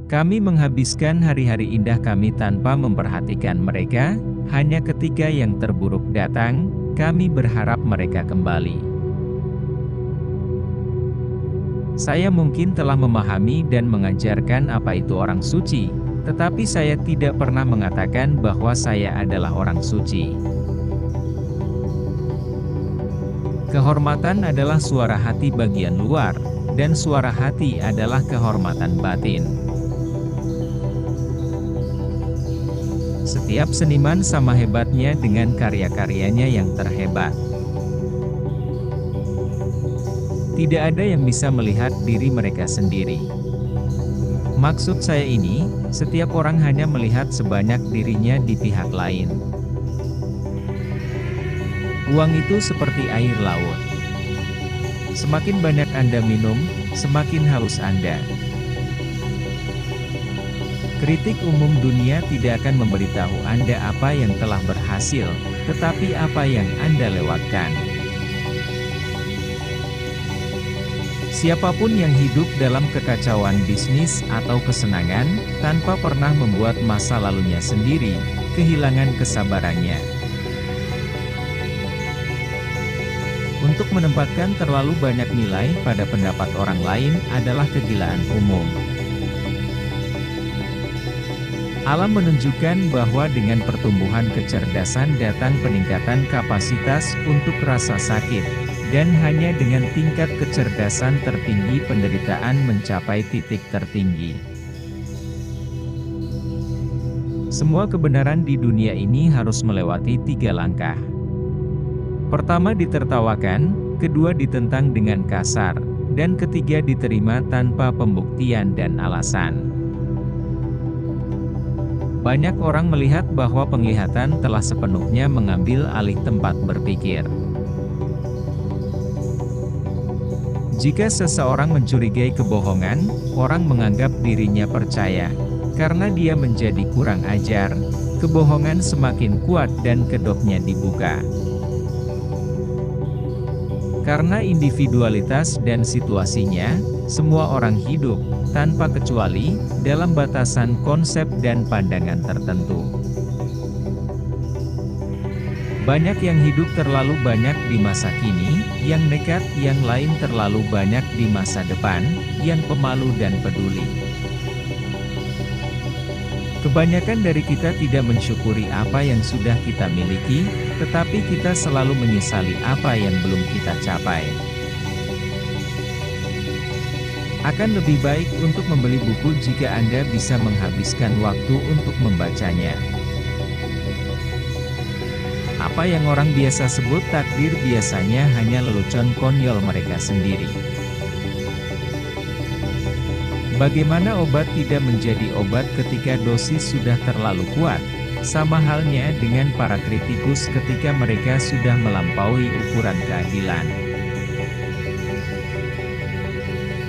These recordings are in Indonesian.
Kami menghabiskan hari-hari indah kami tanpa memperhatikan mereka, hanya ketika yang terburuk datang, kami berharap mereka kembali. Saya mungkin telah memahami dan mengajarkan apa itu orang suci, tetapi saya tidak pernah mengatakan bahwa saya adalah orang suci. Kehormatan adalah suara hati bagian luar, dan suara hati adalah kehormatan batin. Setiap seniman sama hebatnya dengan karya-karyanya yang terhebat. Tidak ada yang bisa melihat diri mereka sendiri. Maksud saya ini, setiap orang hanya melihat sebanyak dirinya di pihak lain. Uang itu seperti air laut. Semakin banyak Anda minum, semakin haus Anda. Kritik umum dunia tidak akan memberitahu Anda apa yang telah berhasil, tetapi apa yang Anda lewatkan. Siapapun yang hidup dalam kekacauan bisnis atau kesenangan, tanpa pernah membuat masa lalunya sendiri, kehilangan kesabarannya. Untuk menempatkan terlalu banyak nilai pada pendapat orang lain adalah kegilaan umum. Alam menunjukkan bahwa dengan pertumbuhan kecerdasan datang peningkatan kapasitas untuk rasa sakit, dan hanya dengan tingkat kecerdasan tertinggi penderitaan mencapai titik tertinggi. Semua kebenaran di dunia ini harus melewati 3 langkah. Pertama ditertawakan, kedua ditentang dengan kasar, dan ketiga diterima tanpa pembuktian dan alasan. Banyak orang melihat bahwa penglihatan telah sepenuhnya mengambil alih tempat berpikir. Jika seseorang mencurigai kebohongan, orang menganggap dirinya percaya. Karena dia menjadi kurang ajar, kebohongan semakin kuat dan kedoknya dibuka. Karena individualitas dan situasinya, semua orang hidup, tanpa kecuali, dalam batasan konsep dan pandangan tertentu. Banyak yang hidup terlalu banyak di masa kini, yang nekat, yang lain terlalu banyak di masa depan, yang pemalu dan peduli. Kebanyakan dari kita tidak mensyukuri apa yang sudah kita miliki, tetapi kita selalu menyesali apa yang belum kita capai. Akan lebih baik untuk membeli buku jika Anda bisa menghabiskan waktu untuk membacanya. Apa yang orang biasa sebut takdir biasanya hanya lelucon konyol mereka sendiri. Bagaimana obat tidak menjadi obat ketika dosis sudah terlalu kuat? Sama halnya dengan para kritikus ketika mereka sudah melampaui ukuran keadilan.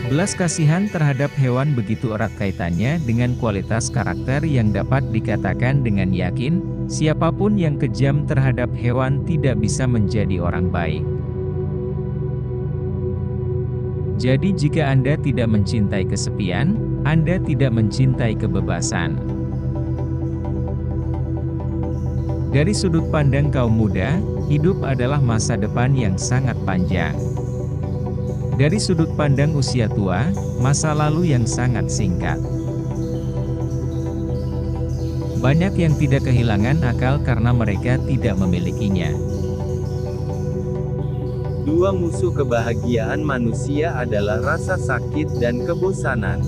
Belas kasihan terhadap hewan begitu erat kaitannya dengan kualitas karakter yang dapat dikatakan dengan yakin, siapapun yang kejam terhadap hewan tidak bisa menjadi orang baik. Jadi jika Anda tidak mencintai kesepian, Anda tidak mencintai kebebasan. Dari sudut pandang kaum muda, hidup adalah masa depan yang sangat panjang. Dari sudut pandang usia tua, masa lalu yang sangat singkat. Banyak yang tidak kehilangan akal karena mereka tidak memilikinya. Dua musuh kebahagiaan manusia adalah rasa sakit dan kebosanan.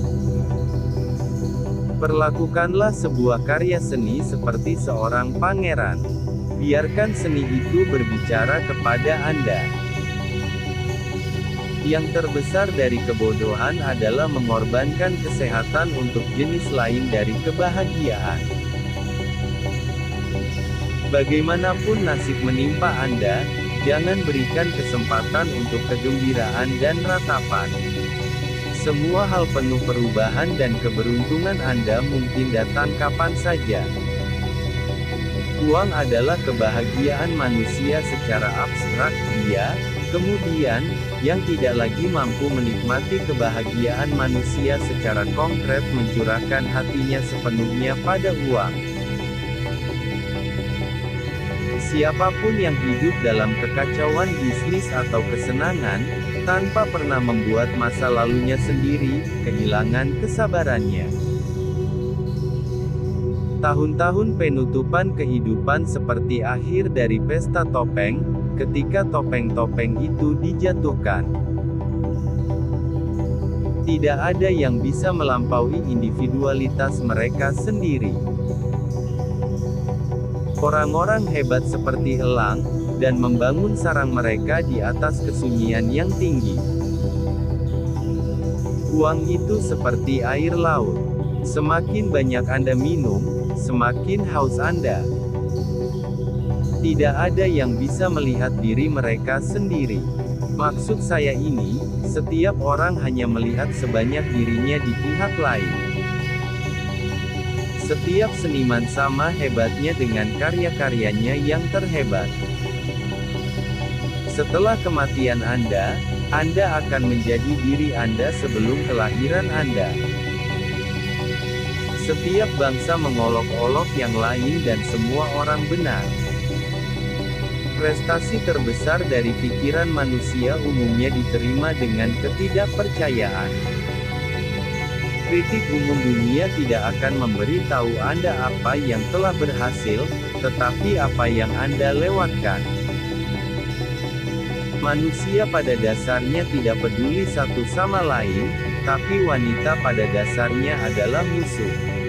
Perlakukanlah sebuah karya seni seperti seorang pangeran. Biarkan seni itu berbicara kepada Anda. Yang terbesar dari kebodohan adalah mengorbankan kesehatan untuk jenis lain dari kebahagiaan. Bagaimanapun nasib menimpa Anda, jangan berikan kesempatan untuk kegembiraan dan ratapan. Semua hal penuh perubahan dan keberuntungan Anda mungkin datang kapan saja. Uang adalah kebahagiaan manusia secara abstrak, iya, Kemudian, yang tidak lagi mampu menikmati kebahagiaan manusia secara konkret mencurahkan hatinya sepenuhnya pada uang. Siapapun yang hidup dalam kekacauan bisnis atau kesenangan, tanpa pernah membuat masa lalunya sendiri, kehilangan kesabarannya. Tahun-tahun penutupan kehidupan seperti akhir dari pesta topeng, ketika topeng-topeng itu dijatuhkan. Tidak ada yang bisa melampaui individualitas mereka sendiri. Orang-orang hebat seperti elang, dan membangun sarang mereka di atas kesunyian yang tinggi. Uang itu seperti air laut. Semakin banyak Anda minum, semakin haus Anda. Tidak ada yang bisa melihat diri mereka sendiri. Maksud saya ini, setiap orang hanya melihat sebanyak dirinya di pihak lain. Setiap seniman sama hebatnya dengan karya-karyanya yang terhebat. Setelah kematian Anda akan menjadi diri Anda sebelum kelahiran Anda. Setiap bangsa mengolok-olok yang lain dan semua orang benar. Prestasi terbesar dari pikiran manusia umumnya diterima dengan ketidakpercayaan. Kritik umum dunia tidak akan memberitahu Anda apa yang telah berhasil, tetapi apa yang Anda lewatkan. Manusia pada dasarnya tidak peduli satu sama lain, tapi wanita pada dasarnya adalah musuh.